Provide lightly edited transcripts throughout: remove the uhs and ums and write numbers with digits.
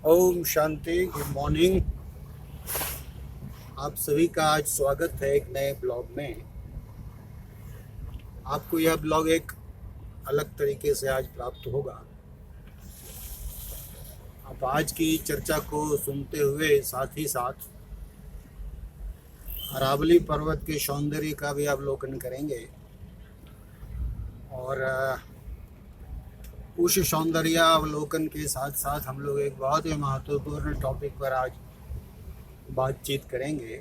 Om Shanti. Good morning. आप सभी का आज स्वागत है एक नए ब्लॉग में। आपको यह ब्लॉग एक अलग तरीके से आज प्राप्त होगा। आप आज की चर्चा को सुनते हुए साथ ही साथ अरावली पर्वत के सौंदर्य का भी अवलोकन करेंगे और उस सौंदर्य अवलोकन के साथ साथ हम लोग एक बहुत ही महत्वपूर्ण टॉपिक पर आज बातचीत करेंगे।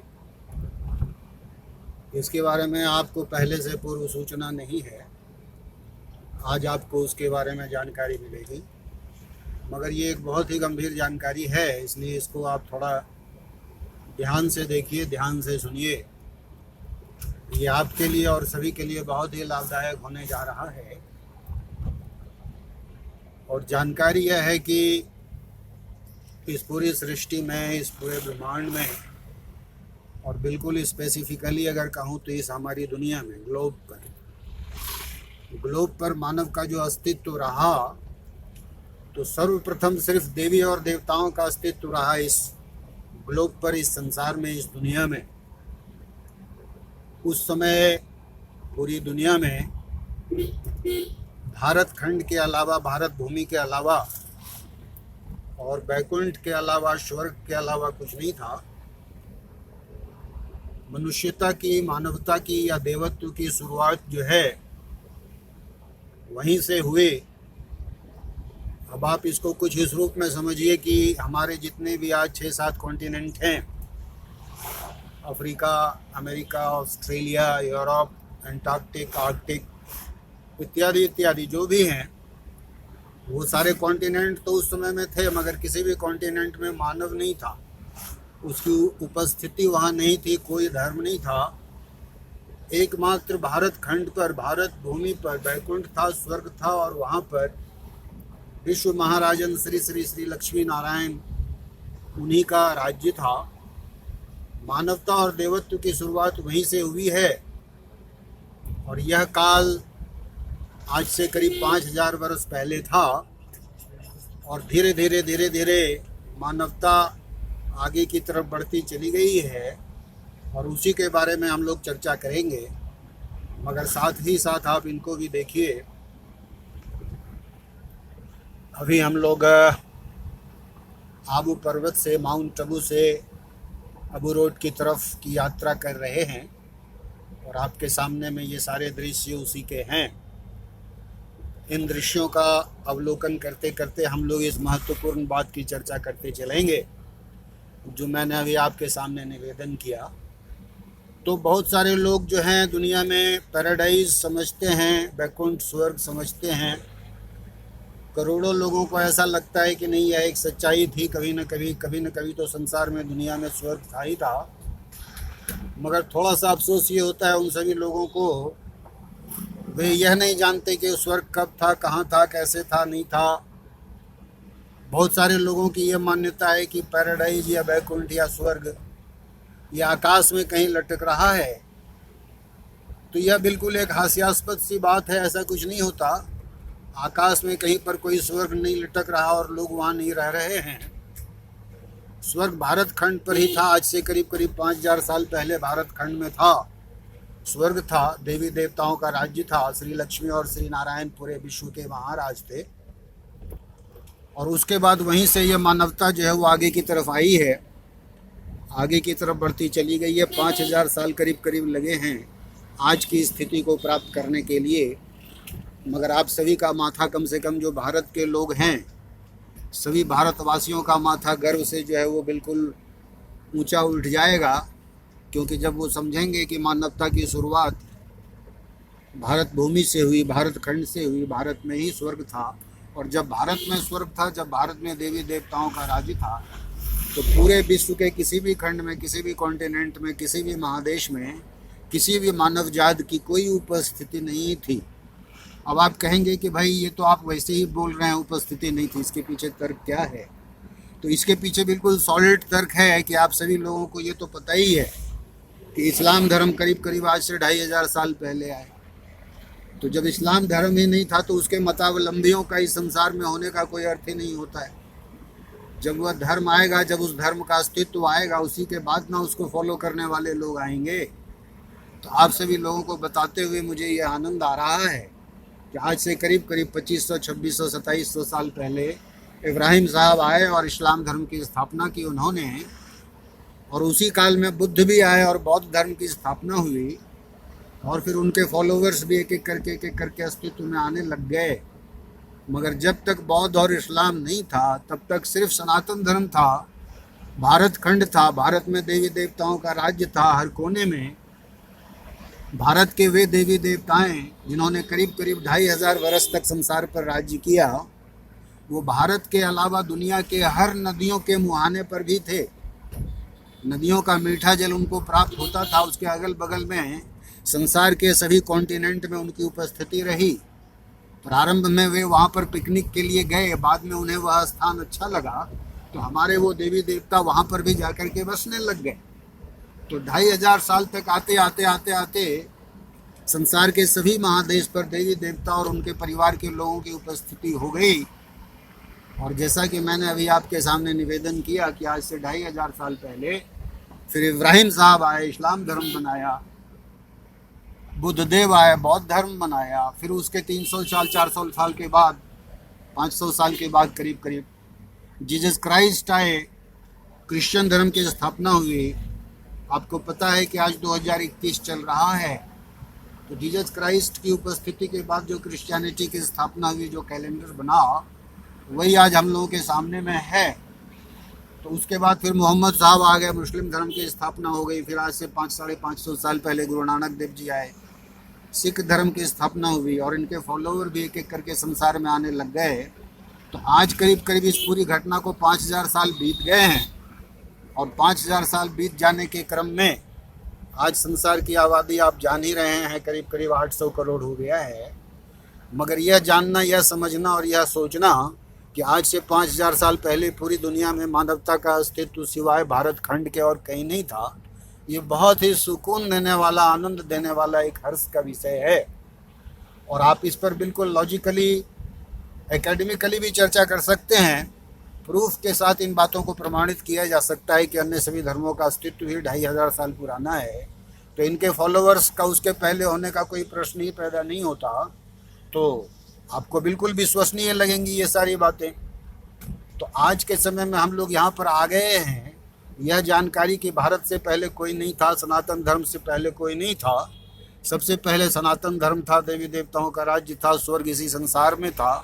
इसके बारे में आपको पहले से पूर्व सूचना नहीं है, आज आपको उसके बारे में जानकारी मिलेगी, मगर ये एक बहुत ही गंभीर जानकारी है, इसलिए इसको आप थोड़ा ध्यान से देखिए, ध्यान से सुनिए। ये आपके लिए और सभी के लिए बहुत ही लाभदायक होने जा रहा है। और जानकारी यह है कि इस पूरी सृष्टि में, इस पूरे ब्रह्मांड में, और बिल्कुल स्पेसिफिकली अगर कहूँ तो इस हमारी दुनिया में, ग्लोब पर मानव का जो अस्तित्व रहा, तो सर्वप्रथम सिर्फ देवी और देवताओं का अस्तित्व रहा इस ग्लोब पर, इस संसार में, इस दुनिया में। उस समय पूरी दुनिया में भारत खंड के अलावा, भारत भूमि के अलावा और वैकुंठ के अलावा, स्वर्ग के अलावा कुछ नहीं था। मनुष्यता की, मानवता की या देवत्व की शुरुआत जो है वहीं से हुई। अब आप इसको कुछ इस रूप में समझिए कि हमारे जितने भी आज 6-7 कॉन्टिनेंट हैं, Africa, America, Australia, Europe, Antarctic, Arctic इत्यादि इत्यादि जो भी हैं, वो सारे कॉन्टिनेंट तो उस समय में थे, मगर किसी भी कॉन्टिनेंट में मानव नहीं था, उसकी उपस्थिति वहाँ नहीं थी, कोई धर्म नहीं था। एकमात्र भारत खंड पर, भारत भूमि पर वैकुंठ था, स्वर्ग था, और वहाँ पर विश्व महाराजन श्री श्री श्री लक्ष्मी नारायण, उन्हीं का राज्य था। मानवता और देवत्व की शुरुआत वहीं से हुई है। और यह काल आज से करीब 5000 वर्ष पहले था, और धीरे धीरे मानवता आगे की तरफ बढ़ती चली गई है, और उसी के बारे में हम लोग चर्चा करेंगे। मगर साथ ही साथ आप इनको भी देखिए। अभी हम लोग आबू पर्वत से, माउंट आबू से अबू रोड की तरफ की यात्रा कर रहे हैं, और आपके सामने में ये सारे दृश्य उसी के हैं। इन दृश्यों का अवलोकन करते करते हम लोग इस महत्वपूर्ण बात की चर्चा करते चलेंगे जो मैंने अभी आपके सामने निवेदन किया। तो बहुत सारे लोग जो हैं दुनिया में पैराडाइज समझते हैं, वैकुंठ स्वर्ग समझते हैं। करोड़ों लोगों को ऐसा लगता है कि नहीं, यह एक सच्चाई थी, कभी न कभी तो संसार में, दुनिया में स्वर्ग था ही था। मगर थोड़ा सा अफसोस ये होता है उन सभी लोगों को, वे यह नहीं जानते कि स्वर्ग कब था, कहाँ था, कैसे था, नहीं था। बहुत सारे लोगों की यह मान्यता है कि पैराडाइज या वैकुंठ या स्वर्ग या आकाश में कहीं लटक रहा है। तो यह बिल्कुल एक हास्यास्पद सी बात है, ऐसा कुछ नहीं होता। आकाश में कहीं पर कोई स्वर्ग नहीं लटक रहा और लोग वहाँ नहीं रह रहे हैं। स्वर्ग भारत खंड पर ही था। आज से करीब 5000 साल पहले भारत खंड में था, स्वर्ग था, देवी देवताओं का राज्य था, श्री लक्ष्मी और श्री नारायण पूरे विश्व के महाराज थे। और उसके बाद वहीं से ये मानवता जो है वो आगे की तरफ आई है, आगे की तरफ बढ़ती चली गई है। 5000 साल करीब लगे हैं आज की स्थिति को प्राप्त करने के लिए। मगर आप सभी का माथा, कम से कम जो भारत के लोग हैं, सभी भारतवासियों का माथा गर्व से जो है वो बिल्कुल ऊंचा उठ जाएगा, क्योंकि जब वो समझेंगे कि मानवता की शुरुआत भारत भूमि से हुई, भारत खंड से हुई, भारत में ही स्वर्ग था। और जब भारत में स्वर्ग था, जब भारत में देवी देवताओं का राज्य था, तो पूरे विश्व के किसी भी खंड में, किसी भी कॉन्टिनेंट में, किसी भी महादेश में, किसी भी मानव जात की कोई उपस्थिति नहीं थी। अब आप कहेंगे कि भाई ये तो आप वैसे ही बोल रहे हैं, उपस्थिति नहीं थी, इसके पीछे तर्क क्या है? तो इसके पीछे बिल्कुल सॉलिड तर्क है कि आप सभी लोगों को ये तो पता ही है कि इस्लाम धर्म करीब आज से 2500 साल पहले आए। तो जब इस्लाम धर्म ही नहीं था तो उसके मतावलंबियों का इस संसार में होने का कोई अर्थ ही नहीं होता है। जब वह धर्म आएगा, जब उस धर्म का अस्तित्व आएगा, उसी के बाद ना उसको फॉलो करने वाले लोग आएंगे। तो आप सभी लोगों को बताते हुए मुझे ये आनंद आ रहा है कि आज से करीब करीब 2500, 2600, 2700 साल पहले इब्राहिम साहब आए और इस्लाम धर्म की स्थापना की उन्होंने, और उसी काल में बुद्ध भी आए और बौद्ध धर्म की स्थापना हुई, और फिर उनके फॉलोवर्स भी एक एक करके अस्तित्व में आने लग गए। मगर जब तक बौद्ध और इस्लाम नहीं था, तब तक सिर्फ सनातन धर्म था, भारत खंड था, भारत में देवी देवताओं का राज्य था। हर कोने में भारत के वे देवी देवताएं जिन्होंने करीब करीब 2500 वर्ष तक संसार पर राज्य किया, वो भारत के अलावा दुनिया के हर नदियों के मुहाने पर भी थे। नदियों का मीठा जल उनको प्राप्त होता था। उसके अगल बगल में संसार के सभी कॉन्टिनेंट में उनकी उपस्थिति रही। प्रारंभ में वे वहाँ पर पिकनिक के लिए गए, बाद में उन्हें वह स्थान अच्छा लगा, तो हमारे वो देवी देवता वहाँ पर भी जाकर के बसने लग गए। तो 2500 साल तक आते आते संसार के सभी महादेश पर देवी देवता और उनके परिवार के लोगों की उपस्थिति हो गई। और जैसा कि मैंने अभी आपके सामने निवेदन किया कि आज से 2500 साल पहले फिर इब्राहिम साहब आए, इस्लाम धर्म बनाया, बुद्धदेव आए, बौद्ध धर्म बनाया, फिर उसके 300 साल 400 साल के बाद, 500 साल के बाद करीब करीब जीसस क्राइस्ट आए, क्रिश्चियन धर्म की स्थापना हुई। आपको पता है कि आज 2021 चल रहा है, तो जीसस क्राइस्ट की उपस्थिति के बाद जो क्रिश्चियनिटी की स्थापना हुई, जो कैलेंडर बना, वही आज हम लोगों के सामने में है। तो उसके बाद फिर मोहम्मद साहब आ गए, मुस्लिम धर्म की स्थापना हो गई। फिर आज से 500-550 साल पहले गुरु नानक देव जी आए, सिख धर्म की स्थापना हुई, और इनके फॉलोवर भी एक एक करके संसार में आने लग गए। तो आज करीब करीब इस पूरी घटना को 5000 साल बीत गए हैं, और 5000 साल बीत जाने के क्रम में आज संसार की आबादी आप जान ही रहे हैं, करीब करीब 800 करोड़ हो गया है। मगर यह जानना, यह समझना और यह सोचना कि आज से 5000 साल पहले पूरी दुनिया में मानवता का अस्तित्व सिवाय भारत खंड के और कहीं नहीं था, ये बहुत ही सुकून देने वाला, आनंद देने वाला एक हर्ष का विषय है। और आप इस पर बिल्कुल लॉजिकली, एकेडमिकली भी चर्चा कर सकते हैं। प्रूफ के साथ इन बातों को प्रमाणित किया जा सकता है कि अन्य सभी धर्मों का अस्तित्व ही 2500 साल पुराना है। तो इनके फॉलोवर्स का उसके पहले होने का कोई प्रश्न ही पैदा नहीं होता। तो आपको बिल्कुल विश्वसनीय लगेंगी ये सारी बातें। तो आज के समय में हम लोग यहाँ पर आ गए हैं, यह जानकारी कि भारत से पहले कोई नहीं था, सनातन धर्म से पहले कोई नहीं था। सबसे पहले सनातन धर्म था, देवी देवताओं का राज्य था, स्वर्ग इसी संसार में था,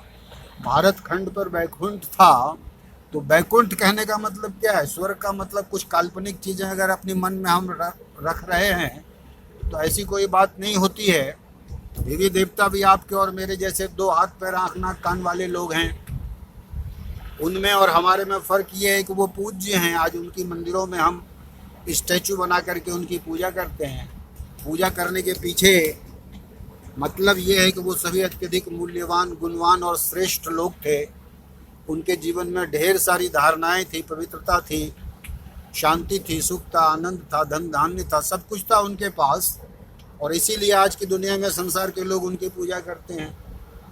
भारत खंड पर बैकुंठ था। तो बैकुंठ कहने का मतलब क्या है? स्वर्ग का मतलब कुछ काल्पनिक चीज़ें अगर अपने मन में हम रख रहे हैं तो ऐसी कोई बात नहीं होती है। देवी देवता भी आपके और मेरे जैसे 2 हाथ पैर आँख नाक कान वाले लोग हैं। उनमें और हमारे में फ़र्क ये है कि वो पूज्य हैं। आज उनकी मंदिरों में हम स्टैचू बना करके उनकी पूजा करते हैं। पूजा करने के पीछे मतलब ये है कि वो सभी अत्यधिक मूल्यवान, गुणवान और श्रेष्ठ लोग थे। उनके जीवन में ढेर सारी धारणाएं थी, पवित्रता थी, शांति थी, सुख था, आनंद था, धन धान्य था, सब कुछ था उनके पास। और इसीलिए आज की दुनिया में संसार के लोग उनकी पूजा करते हैं।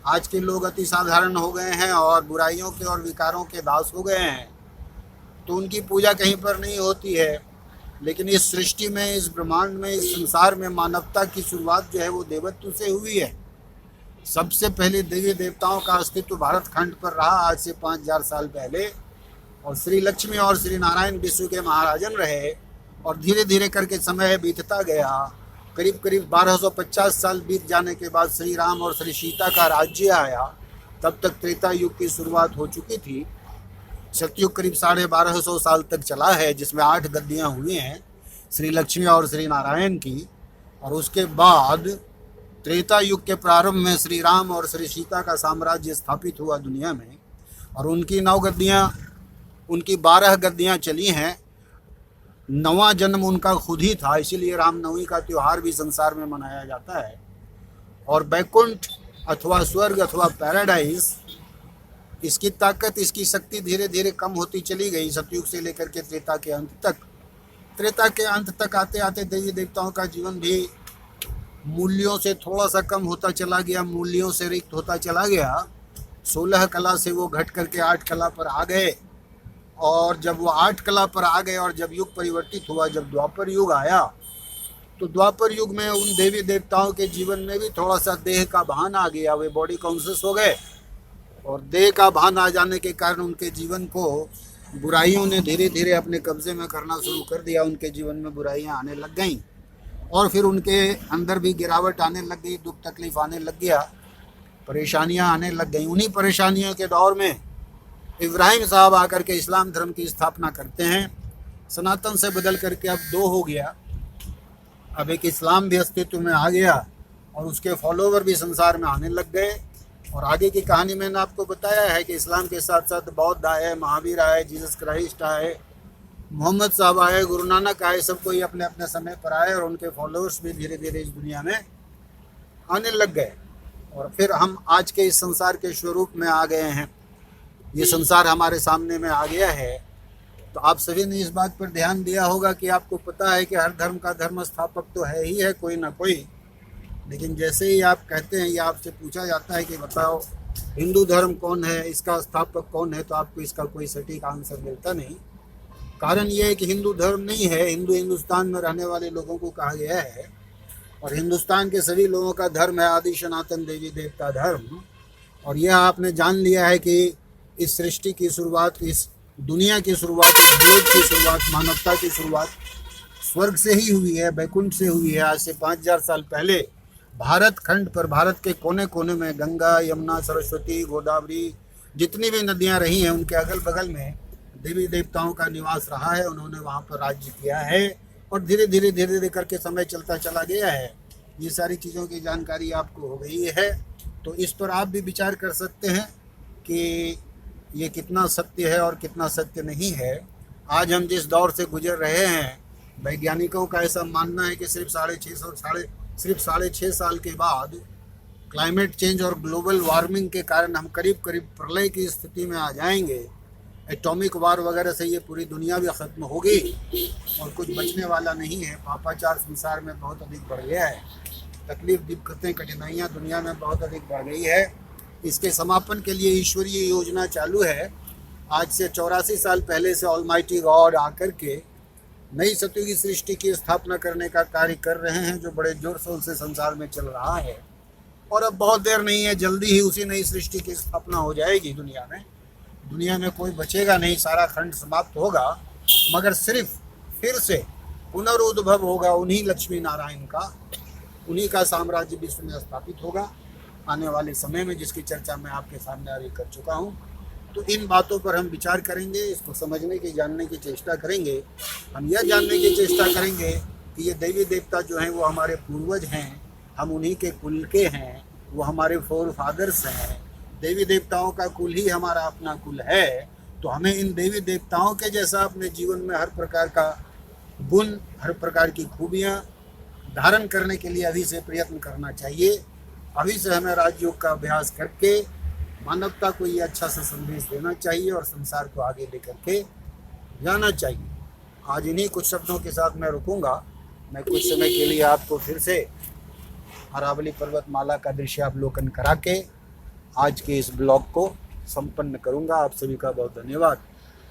आज के लोग अति साधारण हो गए हैं और बुराइयों के और विकारों के दास हो गए हैं, तो उनकी पूजा कहीं पर नहीं होती है। लेकिन इस सृष्टि में, इस ब्रह्मांड में, इस संसार में मानवता की शुरुआत जो है वो देवत्व से हुई है। सबसे पहले देवी देवताओं का अस्तित्व भारत खंड पर रहा आज से 5000 साल पहले, और श्री लक्ष्मी और श्री नारायण विश्व के महाराजन रहे। और धीरे धीरे करके समय बीतता गया। करीब करीब 1250 साल बीत जाने के बाद श्री राम और श्री सीता का राज्य आया। तब तक त्रेता युग की शुरुआत हो चुकी थी। सतयुग करीब 1250 साल तक चला है, जिसमें 8 गद्दियाँ हुई हैं श्री लक्ष्मी और श्री नारायण की। और उसके बाद त्रेता युग के प्रारंभ में श्री राम और श्री सीता का साम्राज्य स्थापित हुआ दुनिया में। और उनकी 9 गद्दियाँ, उनकी 12 गद्दियाँ चली हैं। 9वां जन्म उनका खुद ही था, इसीलिए रामनवमी का त्यौहार भी संसार में मनाया जाता है। और बैकुंठ अथवा स्वर्ग अथवा पैराडाइज, इसकी ताकत, इसकी शक्ति धीरे धीरे कम होती चली गई सतयुग से लेकर के त्रेता के अंत तक। त्रेता के अंत तक आते आते देवी देवताओं का जीवन भी मूल्यों से थोड़ा सा कम होता चला गया, मूल्यों से रिक्त होता चला गया। 16 कला से वो घट करके 8 कला पर आ गए। और जब वो 8 कला पर आ गए और जब युग परिवर्तित हुआ, जब द्वापर युग आया, तो द्वापर युग में उन देवी देवताओं के जीवन में भी थोड़ा सा देह का भान आ गया। वे बॉडी कॉन्शियस हो गए और देह का भान आ जाने के कारण उनके जीवन को बुराइयों ने धीरे धीरे अपने कब्जे में करना शुरू कर दिया। उनके जीवन में बुराइयां आने लग गईं और फिर उनके अंदर भी गिरावट आने लग गई, दुख तकलीफ आने लग गया, परेशानियां आने लग गई। उन्हीं परेशानियों के दौर में इब्राहिम साहब आकर के इस्लाम धर्म की स्थापना करते हैं। सनातन से बदल करके अब 2 हो गया, अब एक इस्लाम भी अस्तित्व में आ गया और उसके फॉलोवर भी संसार में आने लग गए। और आगे की कहानी मैंने आपको बताया है कि इस्लाम के साथ साथ बौद्ध आए, महावीर आए, जीसस क्राइस्ट आए, मोहम्मद साहब आए, गुरु नानक आए, सब कोई अपने अपने समय पर आए और उनके फॉलोअर्स भी धीरे धीरे इस दुनिया में आने लग गए। और फिर हम आज के इस संसार के स्वरूप में आ गए हैं। ये संसार हमारे सामने में आ गया है। तो आप सभी ने इस बात पर ध्यान दिया होगा कि आपको पता है कि हर धर्म का धर्म स्थापक तो है ही है कोई ना कोई, लेकिन जैसे ही आप कहते हैं या आपसे पूछा जाता है कि बताओ हिंदू धर्म कौन है, इसका स्थापक कौन है, तो आपको इसका कोई सटीक आंसर मिलता नहीं। कारण ये है कि हिंदू धर्म नहीं है, हिंदू हिंदुस्तान में रहने वाले लोगों को कहा गया है और हिंदुस्तान के सभी लोगों का धर्म है आदि सनातन देवी देवता धर्म। और यह आपने जान लिया है कि इस सृष्टि की शुरुआत, इस दुनिया की शुरुआत, इस देश की शुरुआत, मानवता की शुरुआत स्वर्ग से ही हुई है, बैकुंठ से हुई है। आज से 5000 साल पहले भारत खंड पर, भारत के कोने कोने में गंगा, यमुना, सरस्वती, गोदावरी, जितनी भी नदियां रही हैं उनके अगल बगल में देवी देवताओं का निवास रहा है। उन्होंने वहाँ पर राज्य किया है और धीरे धीरे धीरे धीरे करके समय चलता चला गया है। ये सारी चीज़ों की जानकारी आपको हो गई है, तो इस पर आप भी विचार कर सकते हैं कि ये कितना सत्य है और कितना सत्य नहीं है। आज हम जिस दौर से गुजर रहे हैं, वैज्ञानिकों का ऐसा मानना है कि सिर्फ 6.5 साल के बाद क्लाइमेट चेंज और ग्लोबल वार्मिंग के कारण हम करीब करीब प्रलय की स्थिति में आ जाएंगे। एटॉमिक वार वगैरह से ये पूरी दुनिया भी ख़त्म होगी और कुछ बचने वाला नहीं है। पापाचार संसार में बहुत अधिक बढ़ गया है, तकलीफ, दिक्कतें, कठिनाइयाँ दुनिया में बहुत अधिक बढ़ गई है। इसके समापन के लिए ईश्वरीय योजना चालू है। आज से 84 साल पहले से ऑलमाइटी गॉड आकर के नई सतयुगी सृष्टि की स्थापना करने का कार्य कर रहे हैं, जो बड़े जोर शोर से संसार में चल रहा है। और अब बहुत देर नहीं है, जल्दी ही उसी नई सृष्टि की स्थापना हो जाएगी दुनिया में। दुनिया में कोई बचेगा नहीं, सारा खंड समाप्त होगा, मगर सिर्फ फिर से पुनरुद्भव होगा उन्हीं लक्ष्मी नारायण का, उन्हीं का साम्राज्य विश्व में स्थापित होगा आने वाले समय में, जिसकी चर्चा मैं आपके सामने अभी कर चुका हूँ। तो इन बातों पर हम विचार करेंगे, इसको समझने की, जानने की चेष्टा करेंगे। हम यह जानने की चेष्टा करेंगे कि ये देवी देवता जो हैं वो हमारे पूर्वज हैं, हम उन्हीं के कुल के हैं, वो हमारे फोर फादर्स हैं। देवी देवताओं का कुल ही हमारा अपना कुल है। तो हमें इन देवी देवताओं के जैसा अपने जीवन में हर प्रकार का गुण, हर प्रकार की खूबियाँ धारण करने के लिए अभी से प्रयत्न करना चाहिए। अभी से हमें राजयोग का अभ्यास करके मानवता को ये अच्छा सा संदेश देना चाहिए और संसार को आगे लेकर के जाना चाहिए। आज इन्हीं कुछ शब्दों के साथ मैं रुकूंगा। मैं कुछ समय के लिए आपको फिर से अरावली पर्वतमाला का दृश्यावलोकन करा के आज के इस ब्लॉग को संपन्न करूंगा। आप सभी का बहुत धन्यवाद।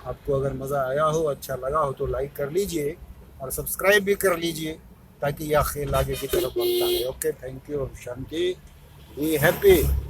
आपको अगर मज़ा आया हो, अच्छा लगा हो, तो लाइक कर लीजिए और सब्सक्राइब भी कर लीजिए ताकि यह खेल आगे की तरफ बढ़ता है। Okay, thank you, Shanti, be happy.